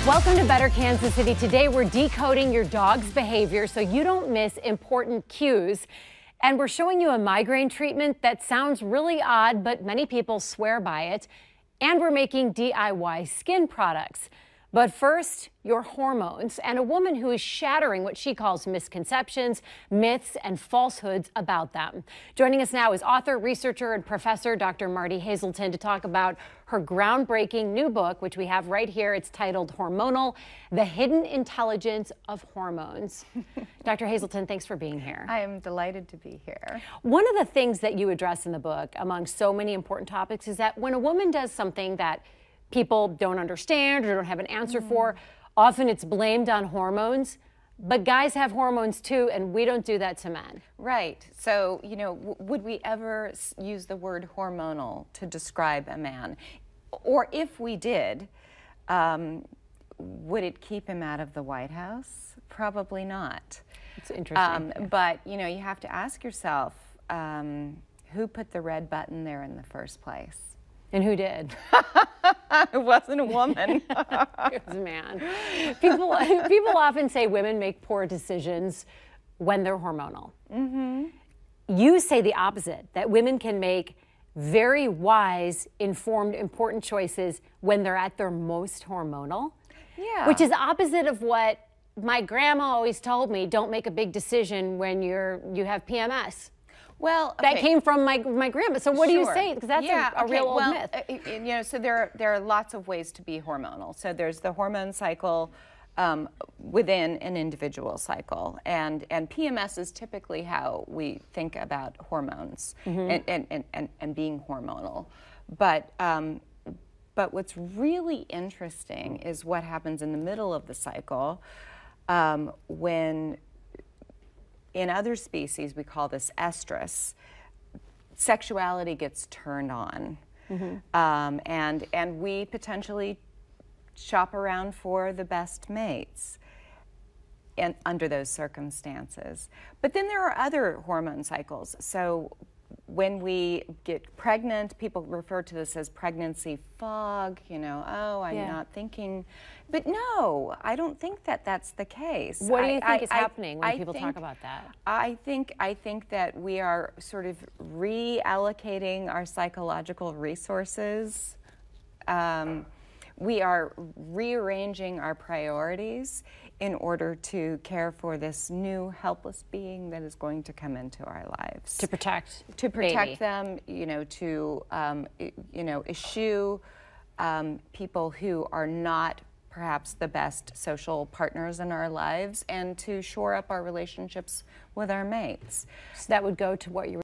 Welcome to Better Kansas City. Today we're decoding your dog's behavior so you don't miss important cues. And we're showing you a migraine treatment that sounds really odd, but many people swear by it. And we're making DIY skin products. But first, your hormones and a woman who is shattering what she calls misconceptions, myths, and falsehoods about them. Joining us now is author, researcher, and professor Dr. Marty Hazelton to talk about her groundbreaking new book, which we have right here. It's titled Hormonal: The Hidden Intelligence of Hormones. Dr. Hazelton, thanks for being here. I am delighted to be here. One of the things that you address in the book, among so many important topics, is that when a woman does something that people don't understand or don't have an answer for, often it's blamed on hormones. But guys have hormones too, and we don't do that to men. Right. So, you know, would we ever use the word hormonal to describe a man? Or if we did, would it keep him out of the White House? Probably not. It's interesting. But, you know, you have to ask yourself, who put the red button there in the first place? And who did? It wasn't a woman. It was a man. People often say women make poor decisions when they're hormonal. You say the opposite, that women can make very wise, informed, important choices when they're at their most hormonal. Yeah. Which is opposite of what my grandma always told me: don't make a big decision when you have PMS. Well, okay. That came from my grandma. So what do you say? Because that's a real old myth. You know, so there are lots of ways to be hormonal. So there's the hormone cycle within an individual cycle, and PMS is typically how we think about hormones and being hormonal. But what's really interesting is what happens in the middle of the cycle when, in other species, we call this estrus, sexuality gets turned on. And we potentially shop around for the best mates under those circumstances. But then there are other hormone cycles. So when we get pregnant, people refer to this as pregnancy fog, you know, oh, I'm not thinking. But no, I don't think that that's the case. What do you think is happening when people talk about that? I think that we are sort of reallocating our psychological resources. We are rearranging our priorities in order to care for this new helpless being that is going to come into our lives. To protect them, you know, to eschew people who are not perhaps the best social partners in our lives, and to shore up our relationships with our mates. So that would go to what you were